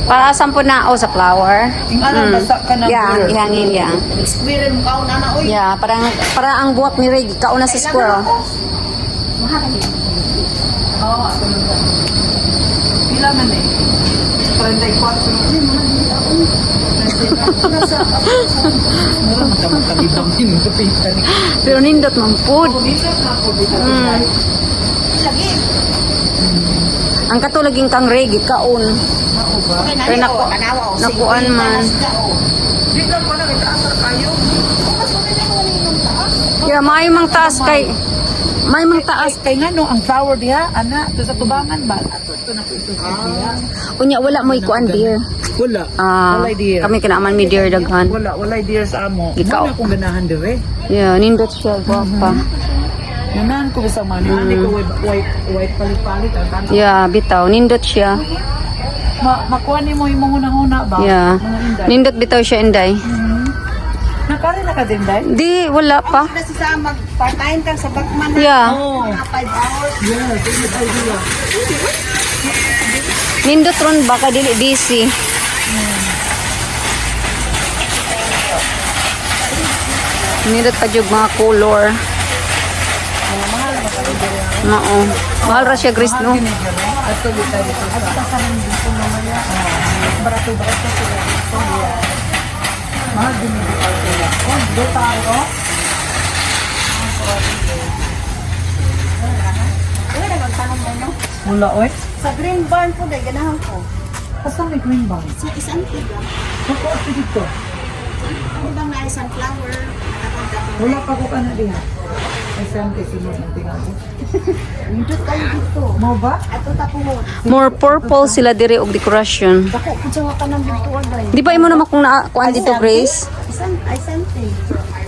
Para sampo na sa flower. Basa ka ng Yeah, ihangin yeah. Square mo kaon ana oy. Yeah, parang ang buwak ni Reg kauna sa squirrel. Oo, ato lang. Pila man eh. 34. Mura magkabibang yung kapitan. Pero nindot man food. Lagi. Ang katulaging kang Reg kaon. Pero nakuan man. Di lang pala kita asar kayo. Yeah, may mang taas kay Kay nga no, ang flower diha, ana, to sa tubangan ba? Ato na ito. unya wala mo ikuan dear. Wala. Walay dear. Kami kinaaman mi dear daghan. Walay dear sa amo. Ikaw. Muna akong ganahan dire. Yeah, nindot siya guwapa. Ganahan ko sa man. Ani ko white palit-palit. Yeah, bitaw nindot siya. Makuha ni mo yung mga hunahuna ba? Yeah. Mga inday. Nindot bitaw siya inday. Nakari na ka din, day? Di wala pa. Kasi sa mag-part-time kang sa Batman. Yeah. Oo. 5 hours. Yeah, sige idea. Nindot ron baka dili busy. Nindot pa jud mga color. Oo. Mahal ra siya Grace no. Ato dito dito sa. Barato sila. Mahal din dito sila. Oh, do tayo. Uy, nagtanong mo no. Wala oy. Sa green barn po day ganahan ko. Asa may green bang? Sa isang tiga. Ako ati dito. Ano bang na isang flower? Wala pa ko kana diha. Ay sante sino ang tinga ko. Indot kayo dito. Mo ba? Ato tapuhon. More purple sila dire og decoration. Dako kung sa ka ng virtual day. Di ba imo naman kung kuan dito Grace? Ay sante.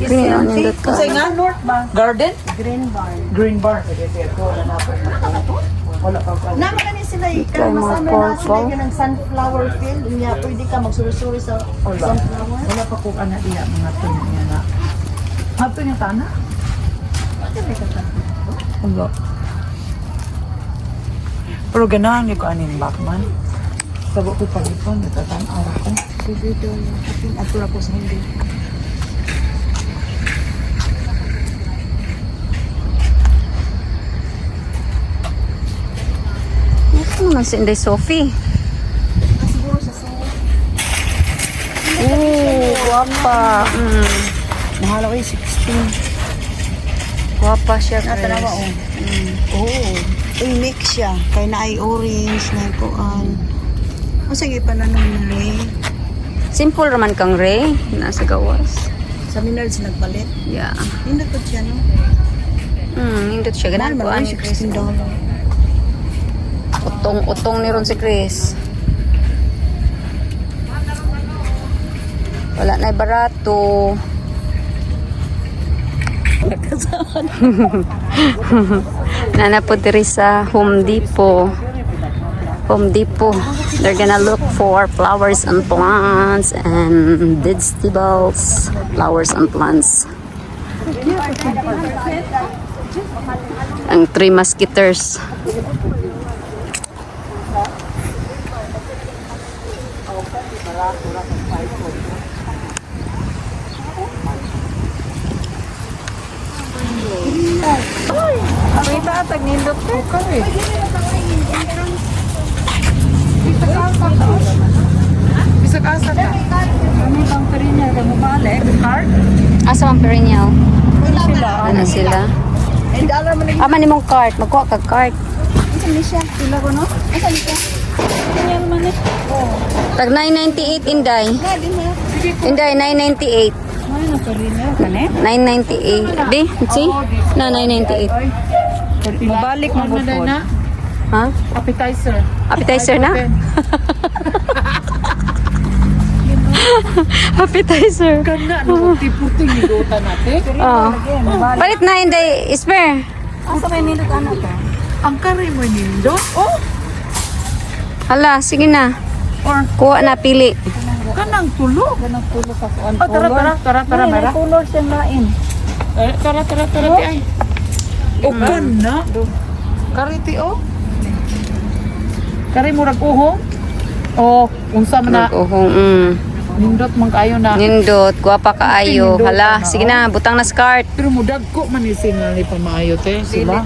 Green on nindot ka. Kasi nga north ba? Garden? Green barn. Green bar. Sige, ko na na po. Wala pa pa. Naman kani sila Kay ikaw mga masama na sila purple. ng sunflower field. Unya pwede ka magsuri-suri sa sunflower. Wala pa ko kana diha mga tunya na. Hato niya tana? Wala. Pero ganahan niyo ko aning Batman. Sabo ko pag-ipon, natatanaw ako. Sige daw. Ato na po sa hindi. Ano man si Inday Sophie? Siguro sa sa Guwapa. mahalo kay 16. Guwapa siya Natanawa Grace. Oh. Uy, mix siya. Kaya na ay orange, na kuan. O sige pa na nung Ray. Simple raman kang Ray. Nasa gawas. Sa Minards nagpalit. Yeah. Hindi ko siya, no? Hindot siya. Ganun ko Mahal, ang Chris. $16. Utong ni ron si Chris. Wala na barato. Nana po diri sa Home Depot. Home Depot. They're gonna look for flowers and plants and vegetables. Flowers and plants. Ang Three Musketeers. Ay, tatag nindot ko ka eh. Bisa ka asa ka? Kami bang perinya ka mabalik? Card? Asa ang perennial? Sila. Ano sila? Ama ni mong cart. Magkuha ka cart. Asan ni siya? Sila ko, no? Asan ni siya? Tag 998 Inday. Na, din na. Inday 998. Ay, na perinya ka ne? 998. Di, see? Na 998. Mabalik mo po. Ha? Appetizer. Appetizer na? Appetizer. Ganda, no? Puti-puti nigutan natin. Oh. Palit na Inday. Spare. Asa may nindot anak ka? Ang kari mo nindot? Oh, Hala, sige na. or Kuha na, pili. kanang tulo. Ganang pulo sa kuan. Oh, tara, mera. Color siyang lain. Tara, di ay. O, ganda. Kariti, oh. Kari murag uhong. O unsa man na Uhong, nindot man kayo na. Nindot, guwapa kaayo. Hala, sige na, butang na skirt. Pero mudagko man ni sinali pa maayo te, sila.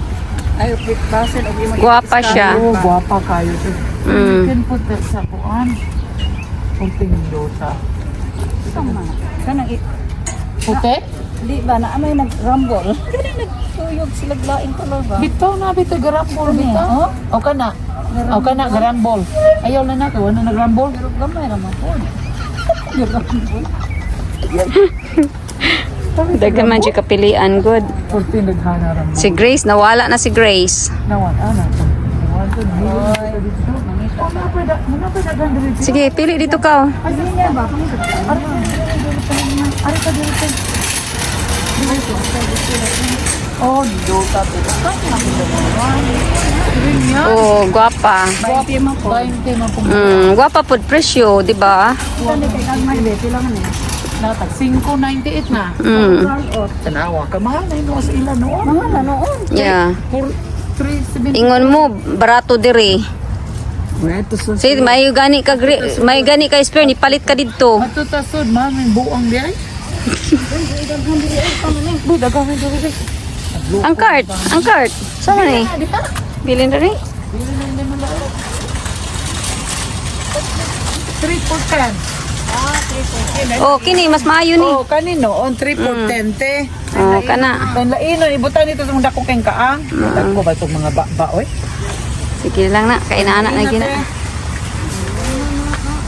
Ay, quick basin. Guwapa siya. Oo, guwapa kayo te. Mm. You can put that sa kuan. Kunting dota. Kanang Puti? di ba na may nag-rumble? Kanang nagtuyog sila glaing color ba? Bitaw na, bitaw garambol, bitaw. O ka na. O ka na, garambol. Ayaw na nato, ano na garambol? Pero gamay naman po. Dagan man siya kapilian, good. 14 naghana rambol. Si Grace, nawala na si Grace. Nawan, ana. Nawan to, Sige, pili dito ka. Oh, dota to. Oh, guwapa. 20 man po. Guwapa pod presyo, di ba? Natag 5.98 na. Tanawa ka, mahal na yun sa ilan noon. Mga na noon. Yeah. 3.70. Ingon mo, barato diri. Ito sa Sige, may gani ka, may gani ka spare, ni palit ka dito. matutasod, mami, buang di ay. Buda kami dito. Ang cart, ang cart. Sama ni? Bilin na rin. 3 for 10. Oh, kini, mas maayo ni. Oh, kanino on 3 for 10 te. Oh, kana. Panlaino ibutan dito sa mga dako keng kaang. Dako ba itong mga ba oy? Sige lang na, kainaanak na gina.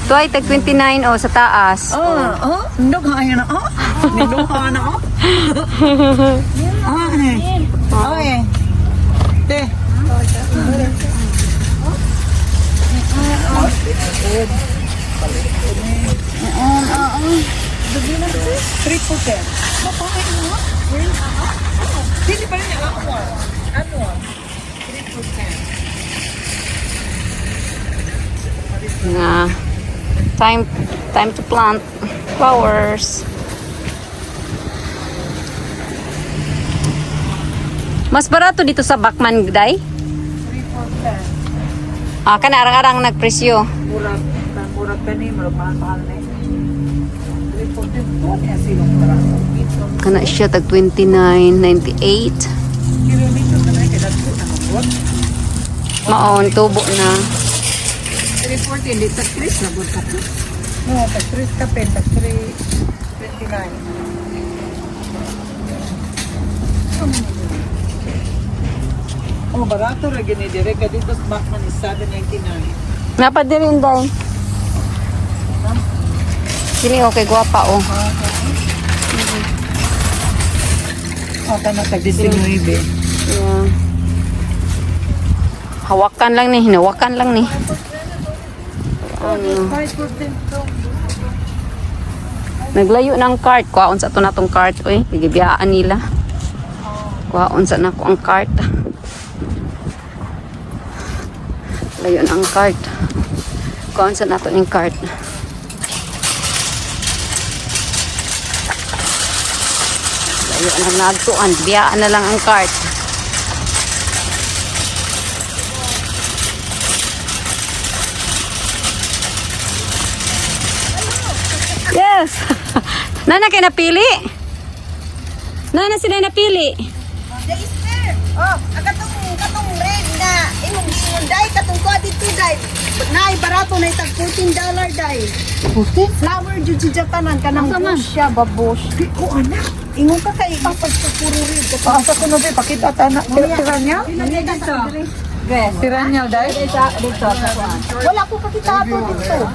Ito ay tag 29 oh, sa taas. Ndog ha na oh. Ndog ha na oh. Okay. Te. Triple ten. Hindi pa rin niya ano? Triple ten. Nga, time to plant flowers. Mas barato dito sa Bachman, Day? Ah, kana arang-arang nagpresyo. Murag kani, mahal na. Triple ten. Tuwan niya silong para. Kana siya tag 29.98. Kilo nito na may kadagpo na kapot. Maon tubo na. 340, hindi tag 3 na bud ka po. No, tag 3 ka pen, tag 3.29. Oh, barato ra gini dire ka dito sa Bachman is 7.99. Napadirin, Day. Kini okay, guwapa oh. Oh, kana tag 19. Yeah. Hawakan lang ni, hinawakan lang ni. Ano? Naglayo ng cart. Kuhaon sa ito na itong cart. Uy, bigibiyaan nila. Kuhaon sa na ko ang cart. Layo ng cart. Kuhaon sa na ito yung cart. Layo na nagtuan. Biyaan na lang ang cart. Yes! Nana kayo napili? Nana sila napili? Oh, katong red na imong giingon dai katong ko dito dai. Nay barato na tag $14 dai. Flower jud si Japanan kanang bush siya babush. Di ko anak. Ingon ka kay papag sa puro red. Paasa ko na di pakita ta na. Tira niya? Tira niya dai. Wala ko pakita ato dito.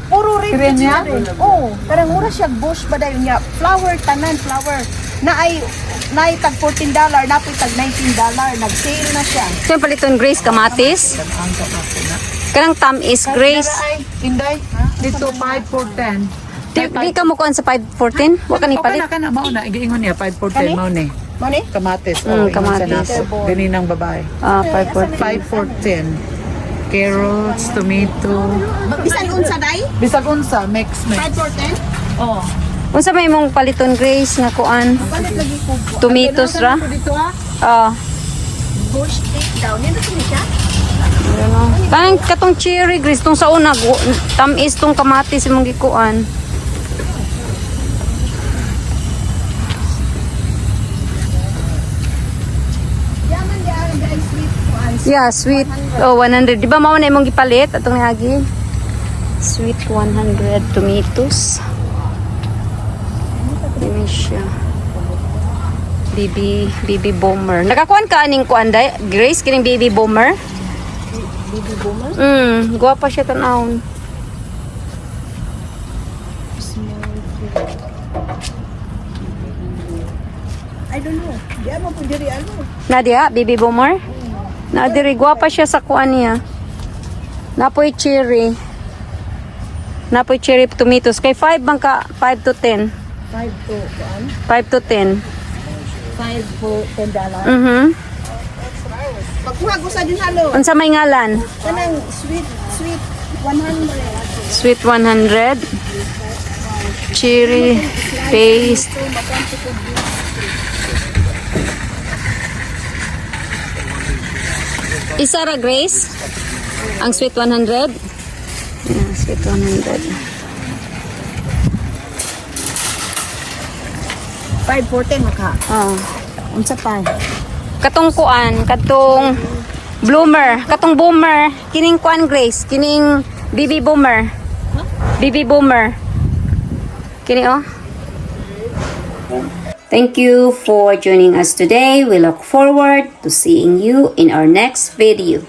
Puro red. Tira niya? Oh, karang mura siya bush ba dayon niya. Flower tanan flower. Na ay tag $14, napoy tag $19. Nag-sale na siya. Ito yung paliton Grace Kamatis. Kanang Tamis Grace. Inday, dito 5 for 10. Di ka mukuan sa 514? Huwag ka ni palit. Okay na, mao na. Igiingon niya, 5 for 10, mao ni. Mani? Kamatis. Kamatis. Ganinang babae. Ah, 514. 5 for 10. Carrots, tomato. Bisan unsa dai? Bisag unsa, mix. 5 for 10? Oh. Unsa may mong paliton Grace nga kuan? Palit lagi ko. Tomatoes ra? Dito ah. Ah, Bush take down. Yan na siya. Ano? Kanang katong cherry, Grace, tong sa una, tamis tong kamatis imong gikuan. Yaman di ang dai sweet kuan. Yeah, sweet. Oh, 100. Di ba mao na imong gipalit atong niagi? Sweet 100 tomatoes. Dili siya. Baby bomber. Nakakuan ka aning kuan day? Grace kining baby bomber? Baby boomer. Guwapa siya tanawon. I don't know. Di mo po diri ano. Nadia, baby bomber? Nadiri, guwapa siya sa kuan niya. Napoy cherry. Napoy cherry tomatoes. Kay 5 bang ka? 5 to 10. 5 to kuan. 5 to 10. 5 po $10. Pagkuha ko sa din halo. Unsa may ngalan? Kanang sweet 100. Sweet 100. Cherry paste. Isa ra, Grace? Ang sweet 100? Yeah, sweet 100. 5 maka. Oh. Unsa pa? Katong kuan, katong bloomer, katong boomer, kining kuan, Grace, kining baby boomer. Baby boomer. Kini oh. Thank you for joining us today. We look forward to seeing you in our next video.